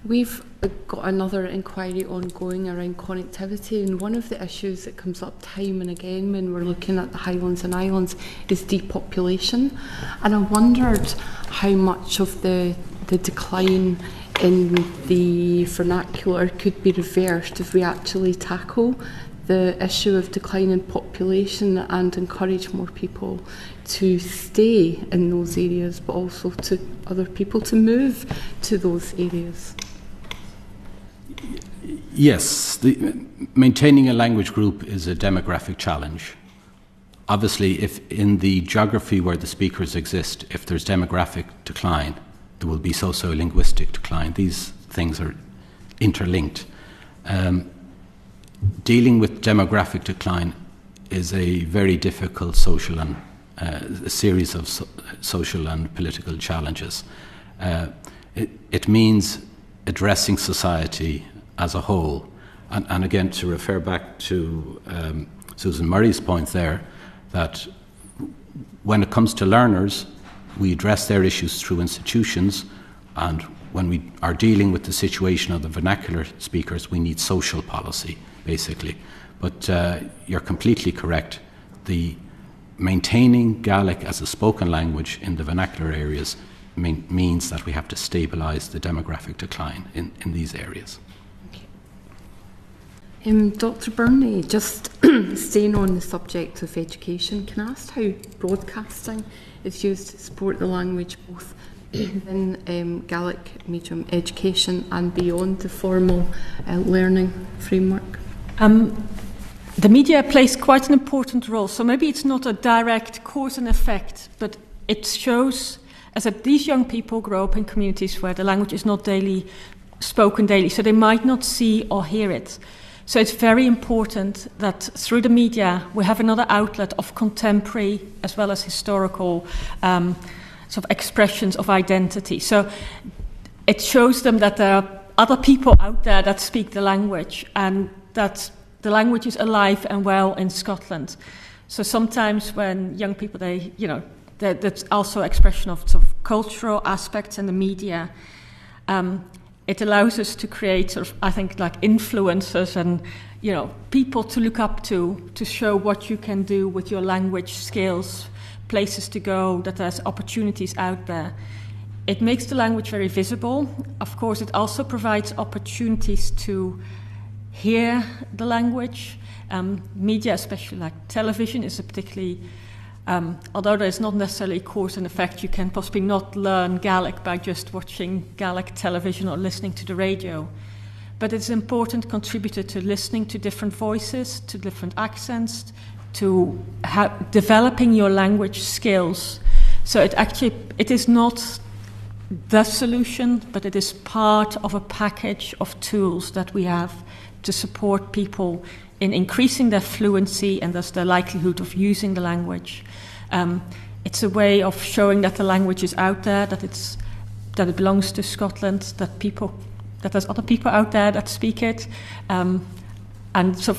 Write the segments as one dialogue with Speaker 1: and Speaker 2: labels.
Speaker 1: We've got another inquiry ongoing around connectivity, and one of the issues that comes up time and again when we're looking at the Highlands and Islands is depopulation. And I wondered how much of the decline in the vernacular could be reversed if we actually tackle the issue of decline in population and encourage more people to stay in those areas, but also to other people to move to those areas.
Speaker 2: Yes, maintaining a language group is a demographic challenge. Obviously, if in the geography where the speakers exist, if there's demographic decline, there will be socio-linguistic decline. These things are interlinked. Dealing with demographic decline is a very difficult social and a series of social and political challenges. It means addressing society as a whole. And again, to refer back to Susan Murray's point there, that when it comes to learners, we address their issues through institutions, and when we are dealing with the situation of the vernacular speakers, we need social policy, basically. But you're completely correct. The maintaining Gaelic as a spoken language in the vernacular areas means that we have to stabilise the demographic decline in these areas.
Speaker 1: Dr. Birnie, just staying on the subject of education, can I ask how broadcasting is used to support the language both in Gaelic medium education and beyond the formal learning framework?
Speaker 3: The media plays quite an important role, so maybe it's not a direct cause and effect, but it shows as that these young people grow up in communities where the language is not spoken daily, so they might not see or hear it. So it's very important that through the media we have another outlet of contemporary as well as historical sort of expressions of identity. So it shows them that there are other people out there that speak the language and that the language is alive and well in Scotland. So sometimes when young people, that's also expression of sort of cultural aspects in the media. It allows us to create sort of, I think, like influencers and, people to look up to show what you can do with your language skills, places to go, that there's opportunities out there. It makes the language very visible. Of course, it also provides opportunities to hear the language. Media, especially like television, is a particularly although there's not necessarily cause and effect, you can possibly not learn Gaelic by just watching Gaelic television or listening to the radio. But it's an important contributor to listening to different voices, to different accents, to developing your language skills. So it is not the solution, but it is part of a package of tools that we have to support people in increasing their fluency and thus their likelihood of using the language. It's a way of showing that the language is out there, that it belongs to Scotland, that there's other people out there that speak it, and so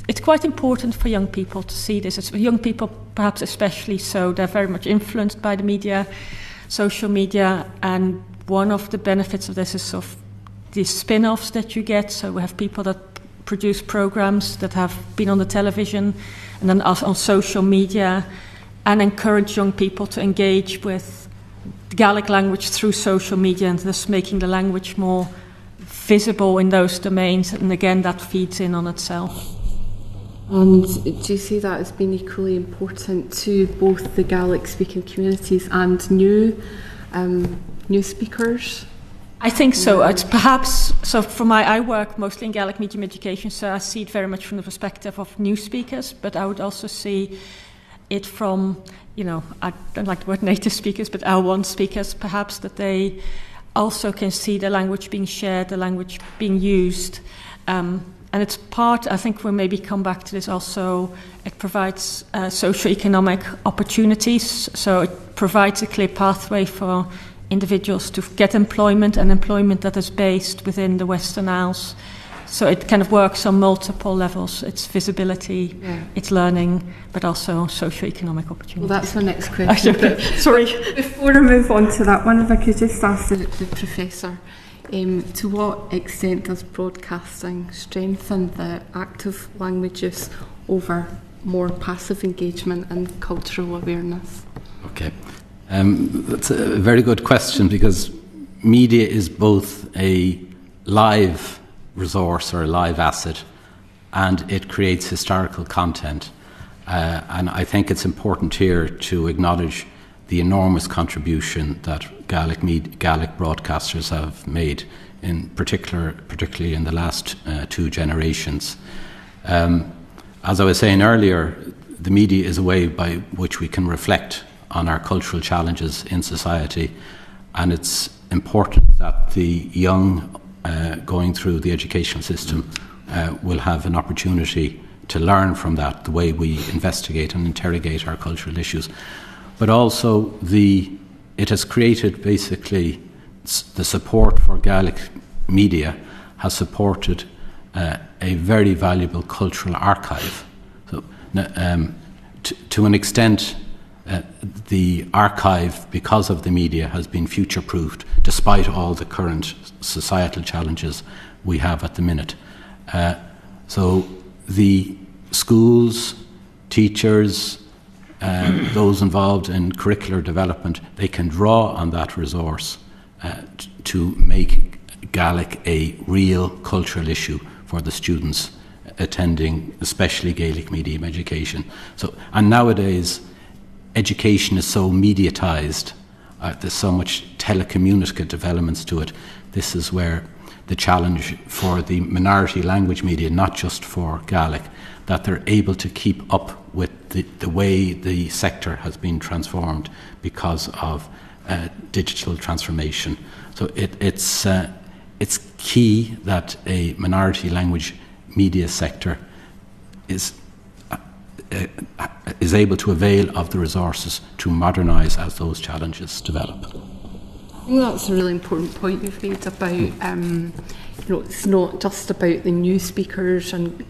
Speaker 3: it's quite important for young people to see this. It's young people, perhaps especially so, they're very much influenced by the media, social media, and one of the benefits of this is sort of the spin-offs that you get. So we have people that produce programs that have been on the television and then on social media, and encourage young people to engage with the Gaelic language through social media and thus making the language more visible in those domains, and again that feeds in on itself.
Speaker 1: And do you see that as being equally important to both the Gaelic speaking communities and new speakers?
Speaker 3: I think so. It's perhaps, so I work mostly in Gaelic medium education, so I see it very much from the perspective of new speakers, but I would also see it from, I don't like the word native speakers, but L1 speakers, perhaps, that they also can see the language being shared, the language being used. And it's part, I think we'll maybe come back to this also, it provides socio-economic opportunities, so it provides a clear pathway for individuals to get employment, and employment that is based within the Western Isles. So it kind of works on multiple levels. It's visibility, it's learning, but also socio-economic opportunities.
Speaker 1: Well, that's my next question.
Speaker 3: Sorry.
Speaker 1: Before I move on to that one, if I could just ask the Professor, to what extent does broadcasting strengthen the active language use over more passive engagement and cultural awareness?
Speaker 2: Okay. That's a very good question, because media is both a live resource or a live asset, and it creates historical content. And I think it's important here to acknowledge the enormous contribution that Gaelic broadcasters have made, particularly in the last 2 generations. As I was saying earlier, the media is a way by which we can reflect on our cultural challenges in society, and it's important that the young going through the educational system will have an opportunity to learn from that, the way we investigate and interrogate our cultural issues. But also it has created basically the support for Gaelic media has supported a very valuable cultural archive. So to an extent, the archive, because of the media, has been future-proofed despite all the current societal challenges we have at the minute. So the schools, teachers, those involved in curricular development, they can draw on that resource to make Gaelic a real cultural issue for the students attending, especially Gaelic medium education. So, and nowadays, education is so mediatised. There's so much telecommunicative developments to it. This is where the challenge for the minority language media, not just for Gaelic, that they're able to keep up with the way the sector has been transformed because of digital transformation. So it's key that a minority language media sector is able to avail of the resources to modernise as those challenges develop.
Speaker 1: I think that's a really important point you've made about, it's not just about the new speakers and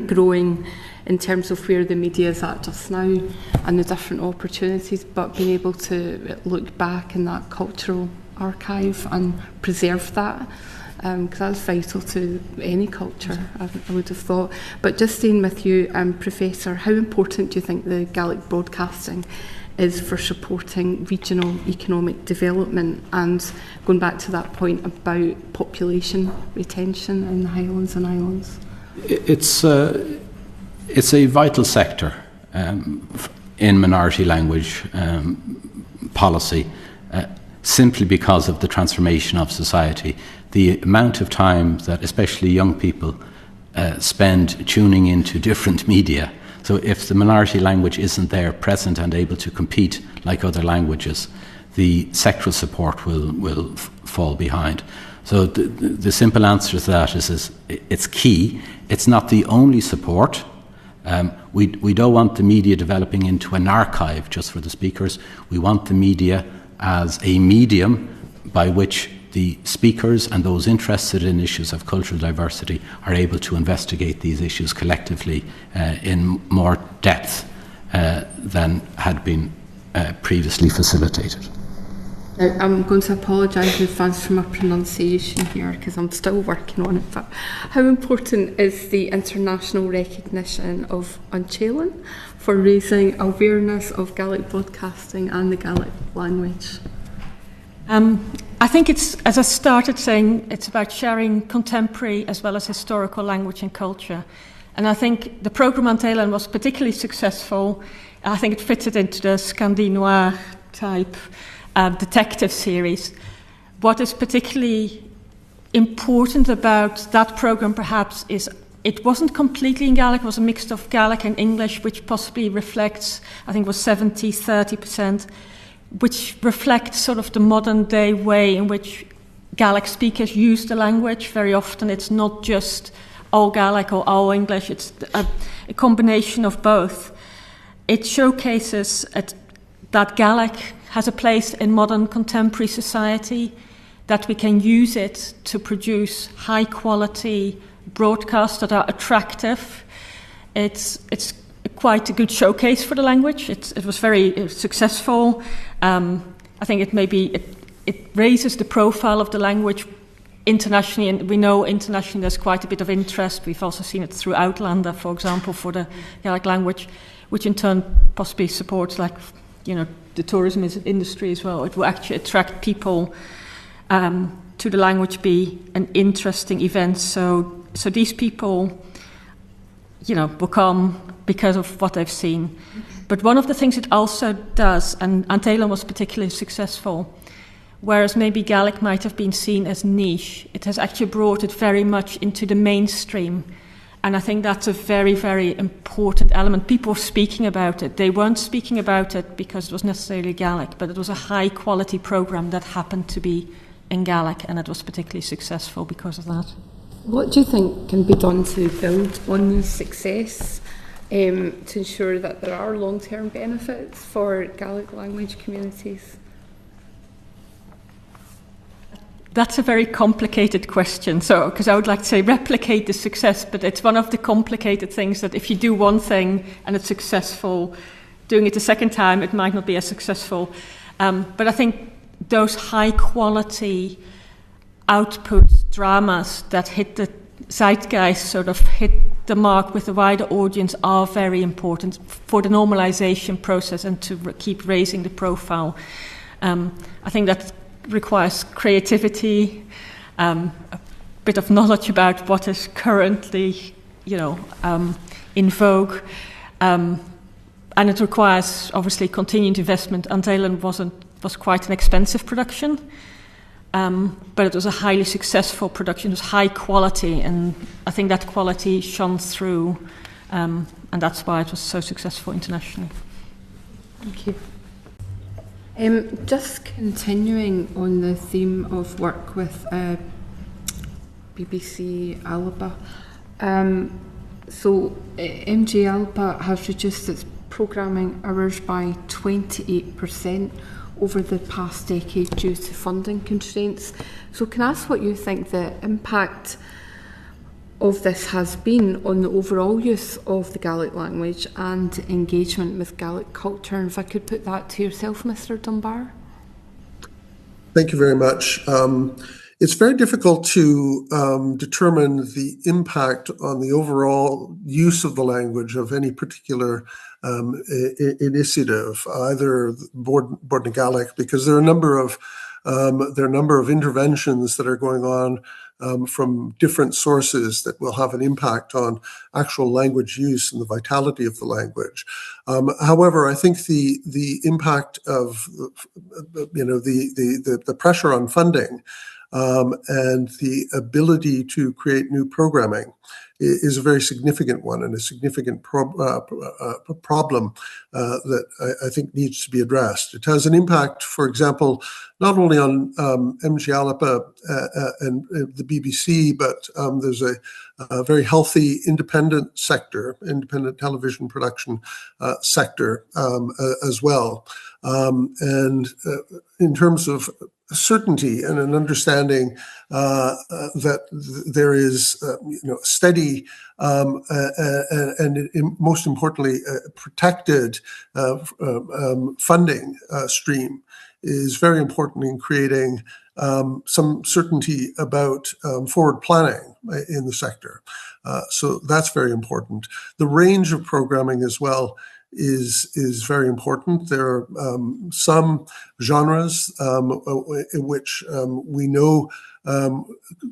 Speaker 1: growing in terms of where the media is at just now and the different opportunities, but being able to look back in that cultural archive and preserve that, because that's vital to any culture, I would have thought. But just staying with you, Professor, how important do you think the Gaelic broadcasting is for supporting regional economic development, and going back to that point about population retention in the Highlands and Islands?
Speaker 2: It's a vital sector in minority language policy, simply because of the transformation of society. The amount of time that especially young people spend tuning into different media. So if the minority language isn't there present and able to compete like other languages, the sectoral support will fall behind. So the simple answer to that is it's key. It's not the only support. We don't want the media developing into an archive just for the speakers. We want the media as a medium by which the speakers and those interested in issues of cultural diversity are able to investigate these issues collectively in more depth than had been previously facilitated.
Speaker 1: Now, I'm going to apologise in advance for my pronunciation here because I'm still working on it, but how important is the international recognition of Unchélan for raising awareness of Gaelic broadcasting and the Gaelic language?
Speaker 3: I think it's, as I started saying, it's about sharing contemporary as well as historical language and culture. And I think the programme Unchélan was particularly successful. I think it fitted into the Scandinois type detective series. What is particularly important about that programme perhaps is it wasn't completely in Gaelic, it was a mix of Gaelic and English, which possibly reflects, I think it was 70-30%, which reflects sort of the modern day way in which Gaelic speakers use the language. Very often it's not just all Gaelic or all English, it's a combination of both. It showcases that Gaelic has a place in modern contemporary society, that we can use it to produce high quality broadcasts that are attractive. It's quite a good showcase for the language. It was very successful. I think it raises the profile of the language internationally, and we know internationally there's quite a bit of interest. We've also seen it through Outlander, for example, for the Gaelic language, which in turn possibly supports, like, the tourism industry as well. It will actually attract people to the language, be an interesting event. So these people, will come because of what they've seen. But one of the things it also does, and Taylor was particularly successful, whereas maybe Gaelic might have been seen as niche, it has actually brought it very much into the mainstream. And I think that's a very, very important element. People were speaking about it. They weren't speaking about it because it was necessarily Gaelic, but it was a high-quality program that happened to be in Gaelic, and it was particularly successful because of that.
Speaker 1: What do you think can be done to build on this success to ensure that there are long-term benefits for Gaelic language communities?
Speaker 3: That's a very complicated question. So, because I would like to say replicate the success, but it's one of the complicated things that if you do one thing and it's successful, doing it a second time, it might not be as successful. But I think those high-quality output dramas that hit the zeitgeist, sort of hit the mark with a wider audience, are very important for the normalization process and to keep raising the profile. I think that requires creativity, a bit of knowledge about what is currently, in vogue, and it requires obviously continued investment. Antailen was quite an expensive production, but it was a highly successful production. It was high quality, and I think that quality shone through, and that's why it was so successful internationally.
Speaker 1: Thank you. Just continuing on the theme of work with BBC Alba, so MG Alba has reduced its programming hours by 28% over the past decade due to funding constraints. So can I ask what you think the impact of this has been on the overall use of the Gaelic language and engagement with Gaelic culture? And if I could put that to yourself, Mr. Dunbar.
Speaker 4: Thank you very much. It's very difficult to determine the impact on the overall use of the language of any particular initiative, either Board na Gaelic, because there are a number of interventions that are going on from different sources that will have an impact on actual language use and the vitality of the language. However, I think the impact of the pressure on funding and the ability to create new programming is a very significant one, and a significant problem that I think needs to be addressed. It has an impact, for example, not only on MG Alba and the BBC, but there's a very healthy independent sector, independent television production sector as well. And in terms of certainty and an understanding that there is steady and most importantly protected funding stream is very important in creating some certainty about forward planning in the sector. So that's very important. The range of programming as well is very important. There are some genres in which we know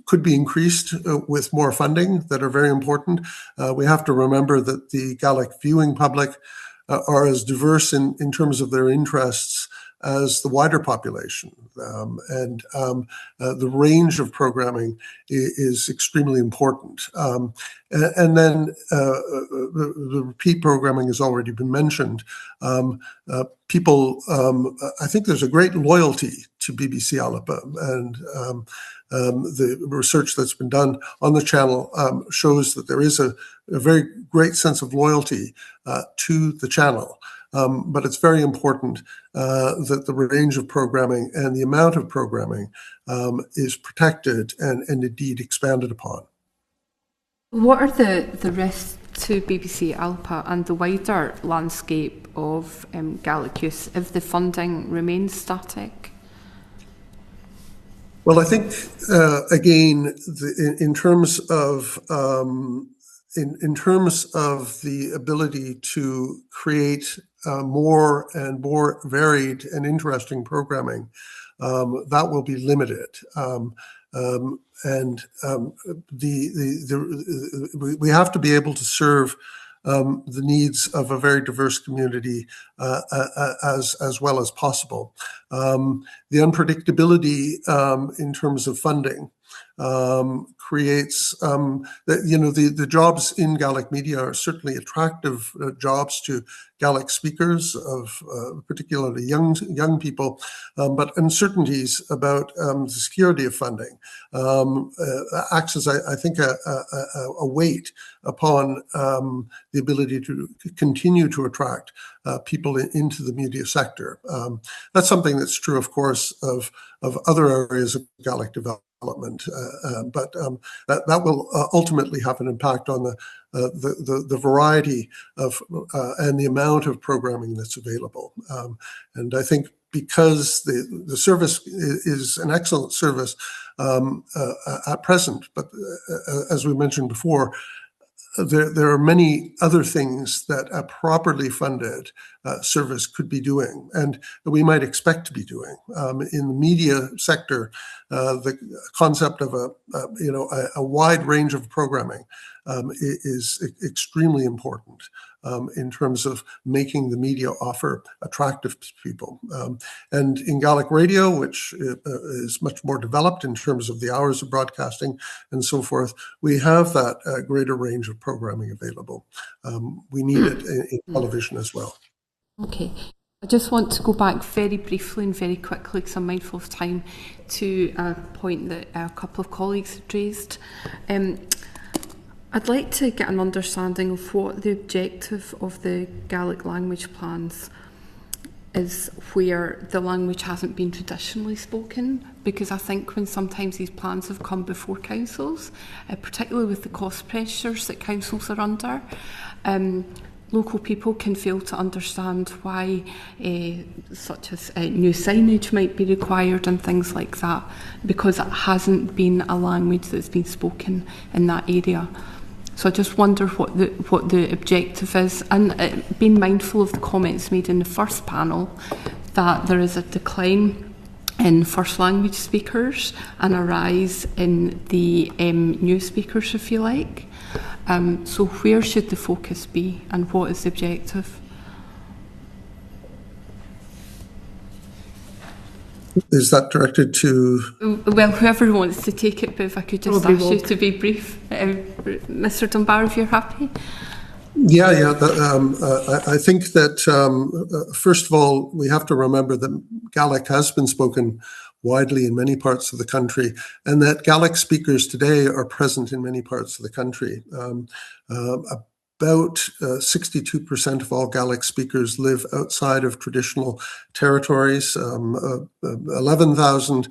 Speaker 4: could be increased with more funding that are very important. We have to remember that the Gaelic viewing public are as diverse in terms of their interests as the wider population. And the range of programming is extremely important. And then the repeat programming has already been mentioned. People, I think there's a great loyalty to BBC Alba, and the research that's been done on the channel shows that there is a very great sense of loyalty to the channel. But it's very important that the range of programming and the amount of programming is protected and indeed expanded upon.
Speaker 1: What are the risks to BBC Alba and the wider landscape of Gaelic use if the funding remains static?
Speaker 4: Well, I think again, in terms of the ability to create more and more varied and interesting programming, that will be limited. We have to be able to serve the needs of a very diverse community as well as possible. The unpredictability in terms of funding creates the jobs in Gaelic media are certainly attractive jobs to Gaelic speakers, of particularly young people, but uncertainties about the security of funding acts as, I think, a weight upon the ability to continue to attract people into the media sector. That's something that's true, of course, of other areas of Gaelic development. But that will ultimately have an impact on the variety of and the amount of programming that's available. And I think because the service is an excellent service at present, but as we mentioned before, there are many other things that a properly funded service could be doing, and we might expect to be doing. In the media sector, the concept of a wide range of programming is extremely important in terms of making the media offer attractive to people. And in Gaelic radio, which is much more developed in terms of the hours of broadcasting and so forth, we have that greater range of programming available. We need it in television as well.
Speaker 1: Okay. I just want to go back very briefly and very quickly, because I'm mindful of time, to a point that a couple of colleagues had raised. I'd like to get an understanding of what the objective of the Gaelic language plans is, where the language hasn't been traditionally spoken, because I think when sometimes these plans have come before councils, particularly with the cost pressures that councils are under, local people can fail to understand why such as new signage might be required and things like that, because it hasn't been a language that's been spoken in that area. So I just wonder what the objective is, and being mindful of the comments made in the first panel that there is a decline in first language speakers and a rise in the new speakers, if you like. So where should the focus be, and what is the objective?
Speaker 4: Is that directed to?
Speaker 1: Well, whoever wants to take it, but if I could just ask you to be brief. Mr. Dunbar, if you're happy.
Speaker 4: Yeah. I think that, first of all, we have to remember that Gaelic has been spoken widely in many parts of the country, and that Gaelic speakers today are present in many parts of the country. About 62% of all Gaelic speakers live outside of traditional territories. 11,000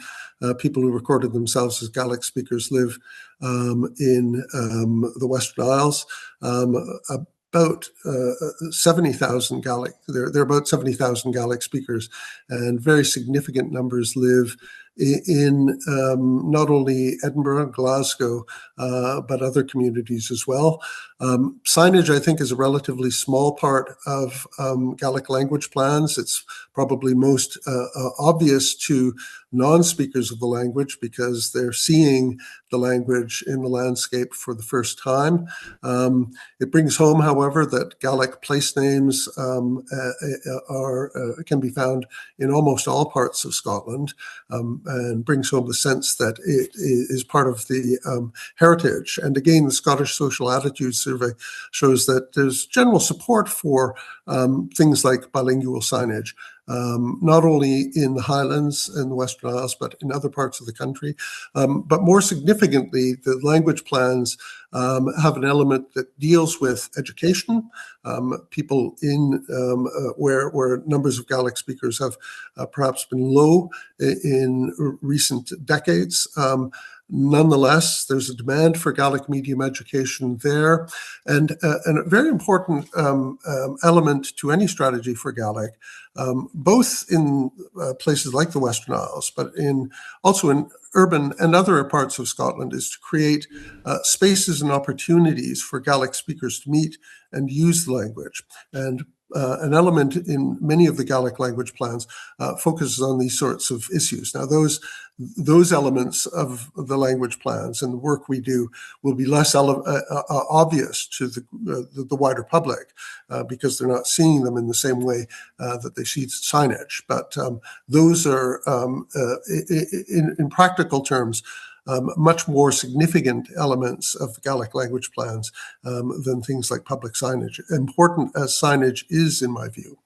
Speaker 4: people who recorded themselves as Gaelic speakers live in the Western Isles. About 70,000 Gaelic. There are about 70,000 Gaelic speakers, and very significant numbers live in not only Edinburgh, Glasgow, but other communities as well. Signage, I think, is a relatively small part of Gaelic language plans. It's probably most obvious to non-speakers of the language because they're seeing the language in the landscape for the first time. It brings home, however, that Gaelic place names can be found in almost all parts of Scotland, and brings home the sense that it is part of the heritage. And again, the Scottish Social Attitudes Survey shows that there's general support for things like bilingual signage, not only in the Highlands and the Western Isles, but in other parts of the country. But more significantly, the language plans have an element that deals with education. People in where numbers of Gaelic speakers have perhaps been low in recent decades. Nonetheless, there's a demand for Gaelic medium education there, and a very important element to any strategy for Gaelic, both in places like the Western Isles, but also in urban and other parts of Scotland, is to create spaces and opportunities for Gaelic speakers to meet and use the language. And an element in many of the Gaelic language plans focuses on these sorts of issues. Now, those elements of the language plans and the work we do will be less obvious to the wider public because they're not seeing them in the same way that they see signage. But those are, in practical terms, much more significant elements of the Gaelic language plans than things like public signage, important as signage is, in my view.